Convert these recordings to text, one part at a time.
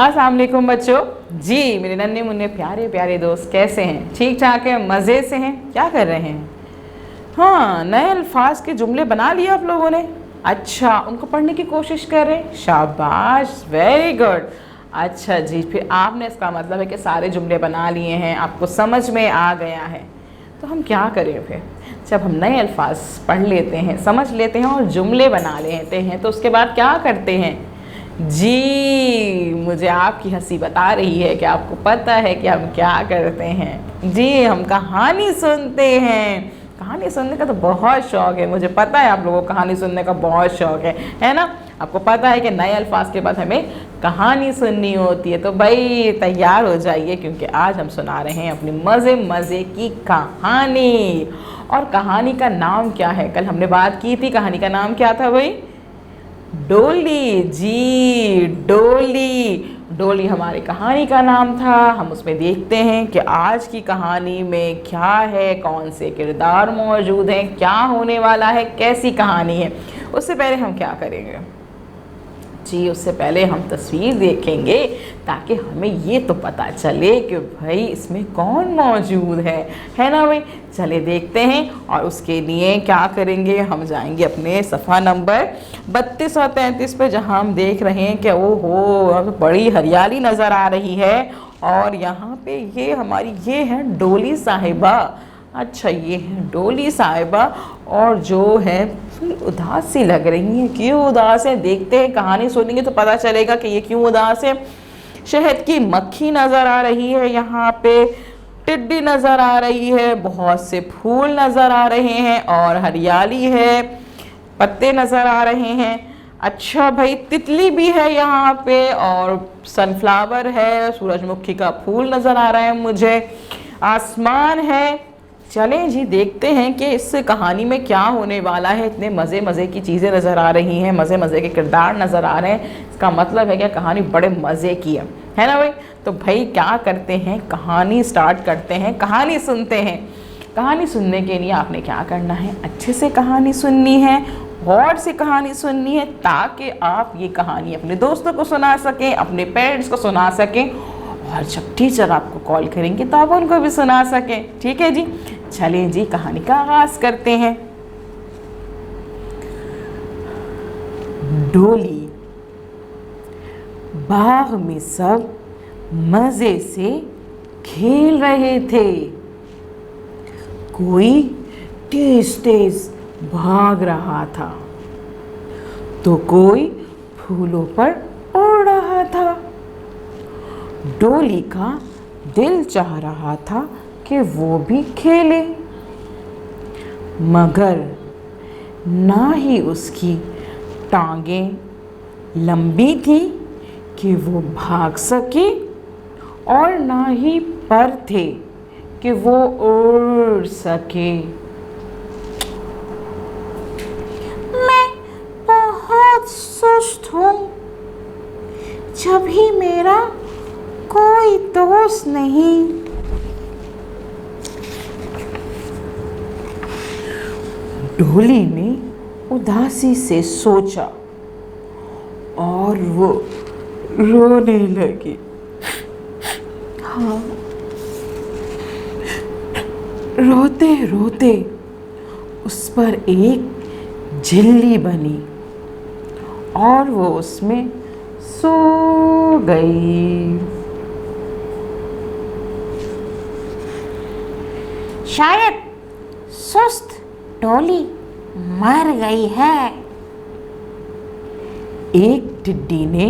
अस्सलाम वालेकुम बच्चों। जी मेरे नन्हे मुन्ने प्यारे प्यारे दोस्त कैसे हैं? ठीक ठाक है, मज़े से हैं? क्या कर रहे हैं? हाँ, नए अल्फाज के जुमले बना लिए आप लोगों ने। अच्छा, उनको पढ़ने की कोशिश कर रहे हैं। शाबाश, वेरी गुड। अच्छा जी, फिर आपने इसका मतलब है कि सारे जुमले बना लिए हैं, आपको समझ में आ गया है। तो हम क्या करें फिर? जब हम नए अल्फाज पढ़ लेते हैं, समझ लेते हैं और जुमले बना लेते हैं, तो उसके बाद क्या करते हैं? जी, मुझे आपकी हंसी बता रही है कि आपको पता है कि हम क्या करते हैं। जी, हम कहानी सुनते हैं। कहानी सुनने का तो बहुत शौक़ है, मुझे पता है आप लोगों को कहानी सुनने का बहुत शौक़ है ना? आपको पता है कि नए अल्फाज के बाद हमें कहानी सुननी होती है। तो भाई तैयार हो जाइए, क्योंकि आज हम सुना रहे हैं अपनी मज़े मज़े की कहानी। और कहानी का नाम क्या है? कल हमने बात की थी, कहानी का नाम क्या था भाई? डोली। जी, डोली। डोली हमारी कहानी का नाम था। हम उसमें देखते हैं कि आज की कहानी में क्या है, कौन से किरदार मौजूद हैं, क्या होने वाला है, कैसी कहानी है। उससे पहले हम क्या करेंगे? जी, उससे पहले हम तस्वीर देखेंगे, ताकि हमें ये तो पता चले कि भाई इसमें कौन मौजूद है ना भाई? चले देखते हैं। और उसके लिए क्या करेंगे? हम जाएंगे अपने सफ़ा नंबर 32 और 33 पे, जहां हम देख रहे हैं कि ओहो बड़ी हरियाली नज़र आ रही है। और यहाँ पे ये हमारी ये है डोली साहिबा। अच्छा, ये है डोली साहिबा, और जो है उदास सी लग रही है। क्यों उदास है? देखते हैं, कहानी सुनेंगे तो पता चलेगा कि ये क्यों उदास है। शहद की मक्खी नज़र आ रही है, यहाँ पे टिड्डी नज़र आ रही है, बहुत से फूल नज़र आ रहे हैं और हरियाली है, पत्ते नज़र आ रहे हैं। अच्छा भाई, तितली भी है यहाँ पे, और सनफ्लावर है, सूरजमुखी का फूल नज़र आ रहा है मुझे, आसमान है। चलें जी, देखते हैं कि इस कहानी में क्या होने वाला है। इतने मज़े मज़े की चीज़ें नज़र आ रही हैं, मज़े मज़े के किरदार नज़र आ रहे हैं। इसका मतलब है कि कहानी बड़े मज़े की है ना भाई? तो भाई क्या करते हैं, कहानी स्टार्ट करते हैं, कहानी सुनते हैं। कहानी सुनने के लिए आपने क्या करना है? अच्छे से कहानी सुननी है, गौर से कहानी सुननी है, ताकि आप ये कहानी अपने दोस्तों को सुना सकें, अपने पेरेंट्स को सुना सकें, और जब टीचर आपको कॉल करेंगे तो आप उनको भी सुना सकें। ठीक है जी? चलें जी, कहानी का आगाज करते हैं। डोली। बाग में सब मजे से खेल रहे थे। कोई तेज तेज भाग रहा था, तो कोई फूलों पर उड़ रहा था। डोली का दिल चाह रहा था कि वो भी खेले, मगर ना ही उसकी टांगें लंबी थी कि वो भाग सके, और ना ही पर थे कि वो उड़ सके। मैं बहुत सुस्त हूँ, जब ही मेरा कोई दोस्त नहीं। डोली ने उदासी से सोचा, और वो रोने लगी। हाँ, रोते रोते उस पर एक झिल्ली बनी, और वो उसमें सो गई। शायद सुस्त डोली मर गई है। एक टिड्डी ने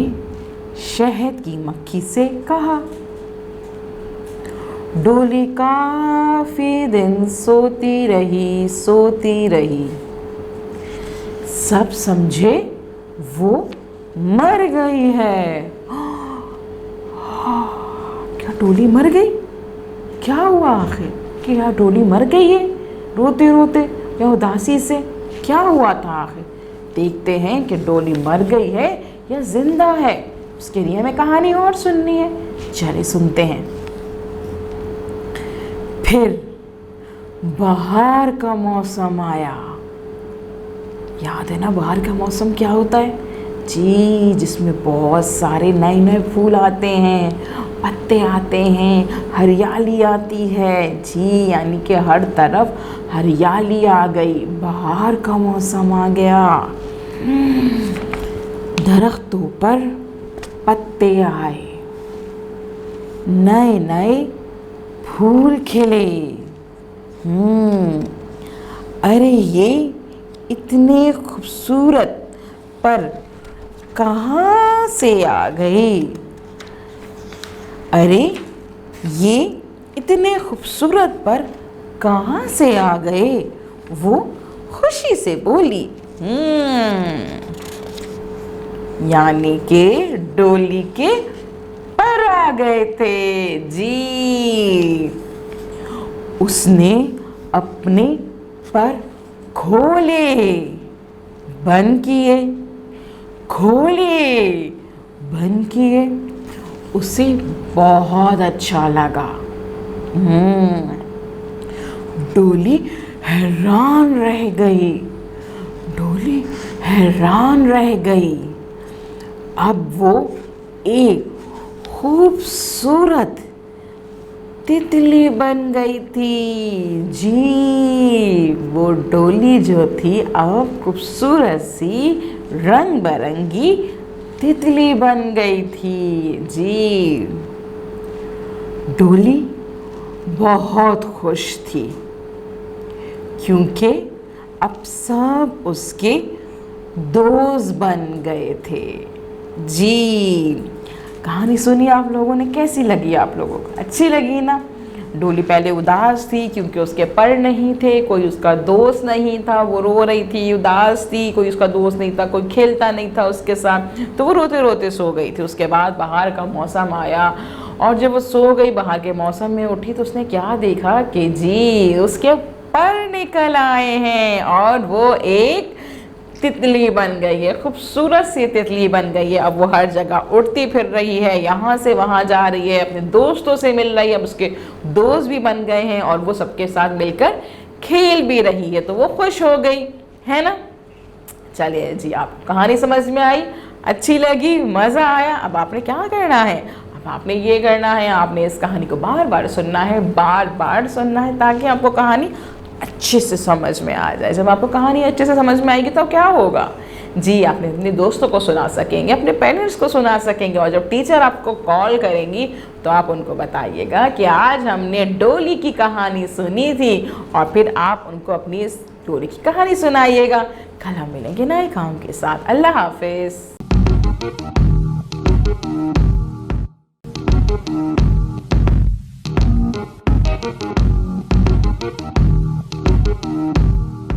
शहद की मक्खी से कहा। डोली काफी दिन सोती रही। सब समझे वो मर गई है। क्या डोली मर गई? क्या हुआ आखिर कि यार डोली मर गई है? रोते रोते या उदासी से क्या हुआ था आखिर? देखते हैं कि डोली मर गई है या जिंदा है। उसके लिए हमें कहानी और सुननी है। चलिए सुनते हैं। फिर बाहर का मौसम आया। याद है ना बाहर का मौसम क्या होता है? जी, जिसमें बहुत सारे नए नए फूल आते हैं, पत्ते आते हैं, हरियाली आती है। जी, यानी कि हर तरफ हरियाली आ गई, बाहर का मौसम आ गया। दरख्तों पर पत्ते आए, नए नए फूल खिले। अरे ये इतने खूबसूरत पर कहाँ से आ गए? अरे ये इतने खूबसूरत पर कहाँ से आ गए? वो खुशी से बोली। यानी कि डोली के पर आ गए थे। जी, उसने अपने पर खोले, बंद किए, खोले, बंद किए। उसे बहुत अच्छा लगा। डोली हैरान रह गई, डोली हैरान रह गई। अब वो एक खूबसूरत तितली बन गई थी। जी, वो डोली जो थी अब खूबसूरत सी रंग बिरंगी तितली बन गई थी। जी, डोली बहुत खुश थी क्योंकि अब सब उसके दोस्त बन गए थे। जी, कहानी सुनी आप लोगों ने, कैसी लगी आप लोगों को? अच्छी लगी ना? डोली पहले उदास थी क्योंकि उसके पर नहीं थे, कोई उसका दोस्त नहीं था, वो रो रही थी, उदास थी, कोई उसका दोस्त नहीं था, कोई खेलता नहीं था उसके साथ, तो वो रोते रोते सो गई थी। उसके बाद बाहर का मौसम आया और जब वो सो गई, बाहर के मौसम में उठी तो उसने क्या देखा कि जी उसके पर निकल आए हैं और वो एक तितली बन गई है, खूबसूरत सी तितली बन गई है। अब वो हर जगह उड़ती फिर रही है, यहाँ से वहाँ जा रही है, अपने दोस्तों से मिल रही है। अब उसके दोस्त भी बन गए हैं और वो सबके साथ मिलकर खेल भी रही है, तो वो खुश हो गई, है ना? चलिए जी, आपको कहानी समझ में आई, अच्छी लगी, मज़ा आया। अब आपने क्या करना है? अब आपने ये करना है, आपने इस कहानी को बार बार सुनना है, बार बार सुनना है, ताकि आपको कहानी अच्छे से समझ में आ जाए। जब आपको कहानी अच्छे से समझ में आएगी तो क्या होगा? जी, आपने अपने दोस्तों को सुना सकेंगे, अपने पेरेंट्स को सुना सकेंगे, और जब टीचर आपको कॉल करेंगी तो आप उनको बताइएगा कि आज हमने डोली की कहानी सुनी थी, और फिर आप उनको अपनी इस डोली की कहानी सुनाइएगा। कल हम मिलेंगे नए काम के साथ। अल्लाह हाफिज़।